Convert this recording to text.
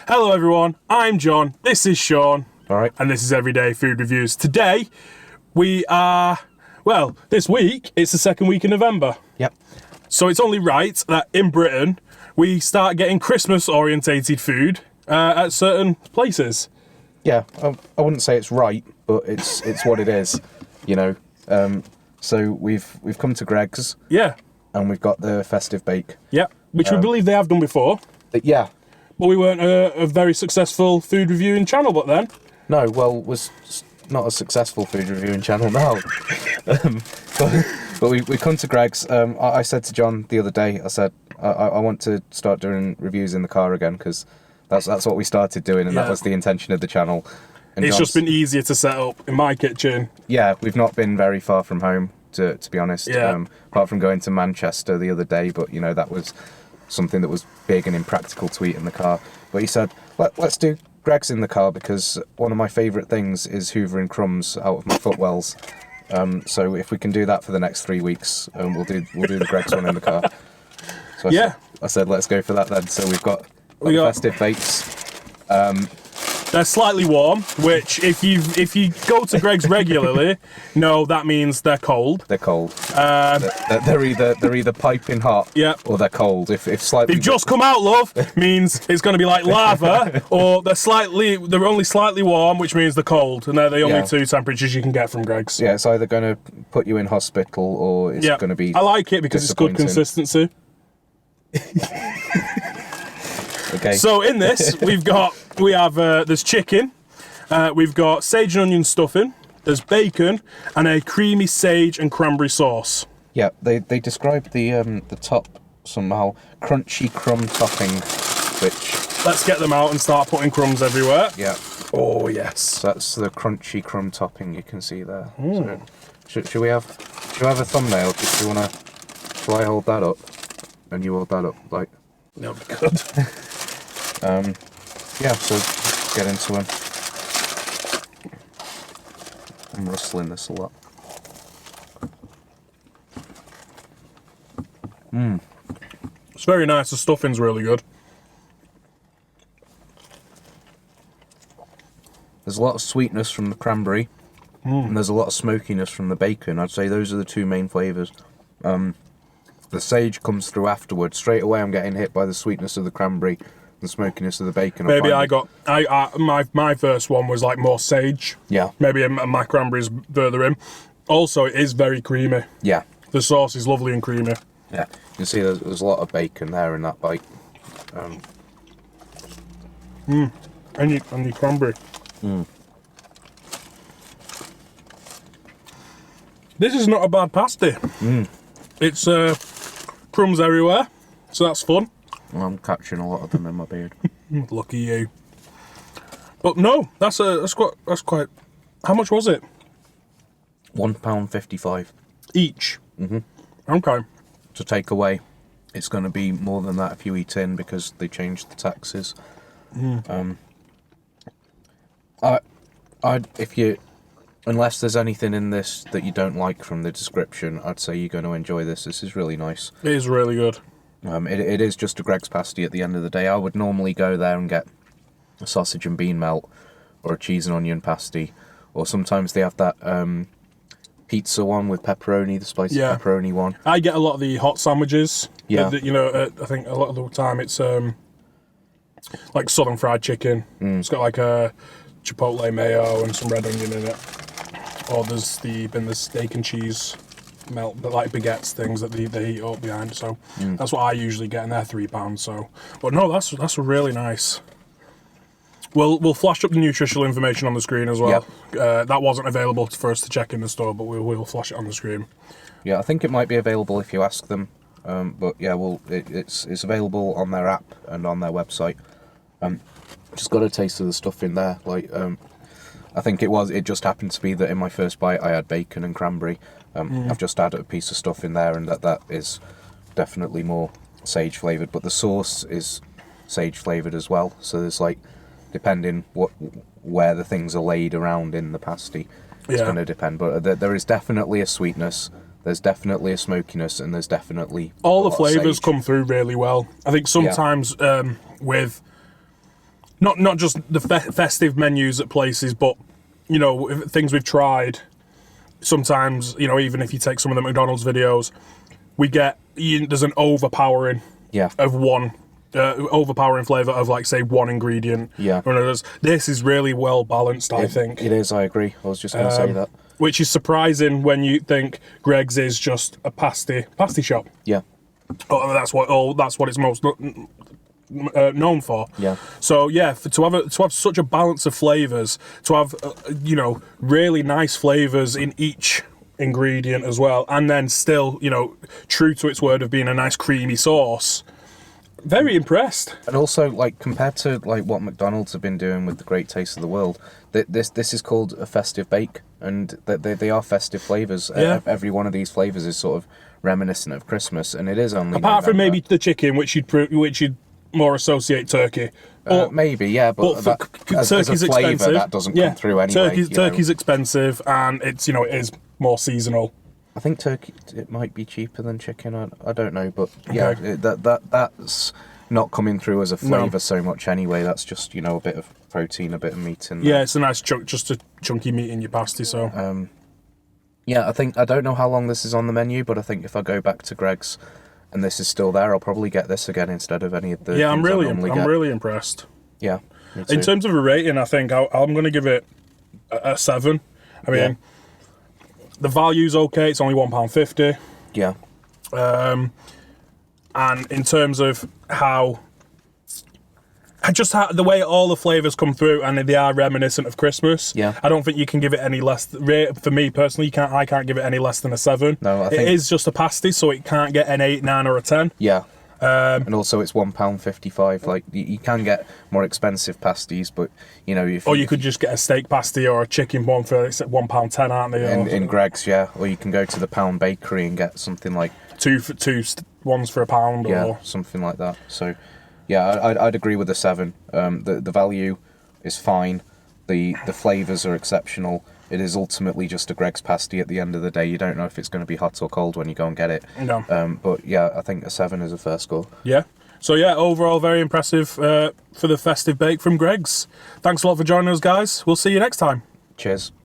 Hello everyone, I'm John, this is Sean. All right. And this is Everyday Food Reviews. Today, this week, it's the second week in November. Yep. So it's only right that in Britain, we start getting Christmas-orientated food at certain places. Yeah, I wouldn't say it's right, but it's what it is, you know. So we've come to Greg's. Yeah. And we've got the Festive Bake. Yeah, which we believe they have done before. Yeah. But we weren't a very successful food reviewing channel back then. No, well, was not a successful food reviewing channel now. But we come to Greg's. I said to John the other day, I said, I want to start doing reviews in the car again, because that's what we started doing, and that was the intention of the channel. And it's just been easier to set up in my kitchen. Yeah, we've not been very far from home, to be honest. Yeah. Apart from going to Manchester the other day, but, you know, that was something that was big and impractical to eat in the car. But he said, let's do Greg's in the car, because one of my favourite things is hoovering crumbs out of my footwells. So if we can do that for the next 3 weeks, we'll do the Greg's one in the car. So I said let's go for that then. So we've got Festive Bakes. They're slightly warm, which if you go to Greg's regularly, no, that means they're cold. They're cold. They're either piping hot, or they're cold. If slightly, they've just come out, love, means it's going to be like lava, or they're only slightly warm, which means they're cold, and they're the only two temperatures you can get from Greg's. Yeah, it's either going to put you in hospital, or it's going to be. I like it because it's good consistency. Okay. So in this, there's chicken, we've got sage and onion stuffing, there's bacon, and a creamy sage and cranberry sauce. Yeah, they described the top somehow crunchy crumb topping, which. Let's get them out and start putting crumbs everywhere. Yeah. Oh yes. So that's the crunchy crumb topping you can see there. So, should we have a thumbnail? Shall I hold that up, and you hold that up, like? That'll be good. Yeah, so let's get into them. I'm rustling this a lot. It's very nice. The stuffing's really good. There's a lot of sweetness from the cranberry, and there's a lot of smokiness from the bacon. I'd say those are the two main flavours. The sage comes through afterwards. Straight away I'm getting hit by the sweetness of the cranberry, the smokiness of the bacon. Maybe my first one was like more sage. Yeah. Maybe my cranberry's further in. Also, it is very creamy. Yeah. The sauce is lovely and creamy. Yeah. You can see there's a lot of bacon there in that bite. And your cranberry. This is not a bad pasty. It's crumbs everywhere, so that's fun. Well, I'm catching a lot of them in my beard. Lucky you. But no, that's quite. How much was it? £1.55 each. Okay. To take away, it's going to be more than that if you eat in, because they changed the taxes. Unless there's anything in this that you don't like from the description, I'd say you're going to enjoy this. This is really nice. It is really good. It is just a Greg's pasty at the end of the day. I would normally go there and get a sausage and bean melt, or a cheese and onion pasty, or sometimes they have that pizza one with pepperoni, the spicy pepperoni one. I get a lot of the hot sandwiches. Yeah. I think a lot of the time it's like southern fried chicken. It's got like a chipotle mayo and some red onion in it. Or there's the steak and cheese melt, like baguettes things that they heat up behind. So that's what I usually get, and they're £3. So, but no, that's really nice. We'll flash up the nutritional information on the screen as well. That wasn't available for us to check in the store, but we'll flash it on the screen. Yeah, I think it might be available if you ask them. But yeah, it's available on their app and on their website. Just got a taste of the stuff in there. Like, I think it just happened to be that in my first bite I had bacon and cranberry. I've just added a piece of stuff in there, and that is definitely more sage flavoured. But the sauce is sage flavoured as well. So there's like, depending where the things are laid around in the pasty, it's going to depend. But there is definitely a sweetness. There's definitely a smokiness, and there's definitely all the flavours come through really well. I think sometimes with not just the festive menus at places, but things we've tried. Sometimes even if you take some of the McDonald's videos, we get there's an overpowering of one. Overpowering flavour of, like, say, one ingredient. Yeah. This is really well balanced, I think. It is, I agree. I was just going to say that. Which is surprising when you think Greggs is just a pasty shop. Yeah. Oh, that's what it's most known for. Yeah. So yeah, to have such a balance of flavours, to have really nice flavours in each ingredient as well, and then still true to its word of being a nice creamy sauce. Very impressed. And also, like, compared to like what McDonald's have been doing with the Great Taste of the World, this is called a Festive Bake, and they are festive flavours. Yeah. Every one of these flavours is sort of reminiscent of Christmas, and it is only Apart from November. maybe the chicken, which you'd more associate turkey. Maybe, yeah, but But that, as a turkey's flavour, expensive. that doesn't come through anyway. Turkey's expensive, and it is more seasonal. I think turkey, it might be cheaper than chicken. I don't know, but yeah, that's not coming through as a flavour so much anyway. That's just a bit of protein, a bit of meat in there. Yeah, it's a nice chunk, just a chunky meat in your pasty. So yeah, I don't know how long this is on the menu, but I think if I go back to Greggs and this is still there, I'll probably get this again instead of any of the. Yeah, I'm normally get. really impressed. Yeah, me too. In terms of a rating, I think I'm going to give it a 7. I mean, the value's okay. It's only £1.50. Yeah. And in terms of how the way all the flavours come through, and they are reminiscent of Christmas. Yeah. I don't think you can give it any less. For me personally, I can't give it any less than a 7. No, I think it is just a pasty, so it can't get an 8, 9, or a 10. Yeah. And also, it's £1.55. Like, you can get more expensive pasties, but Or you could just get a steak pasty or a chicken one for £1.10, aren't they? in Greggs, yeah. Or you can go to the Pound Bakery and get something like two ones for £1, or something like that. So, yeah, I'd agree with the 7. The value is fine. The flavours are exceptional. It is ultimately just a Greggs pasty at the end of the day. You don't know if it's going to be hot or cold when you go and get it. No. But yeah, I think a 7 is a fair score. Yeah. So yeah, overall very impressive for the Festive Bake from Greggs. Thanks a lot for joining us, guys. We'll see you next time. Cheers.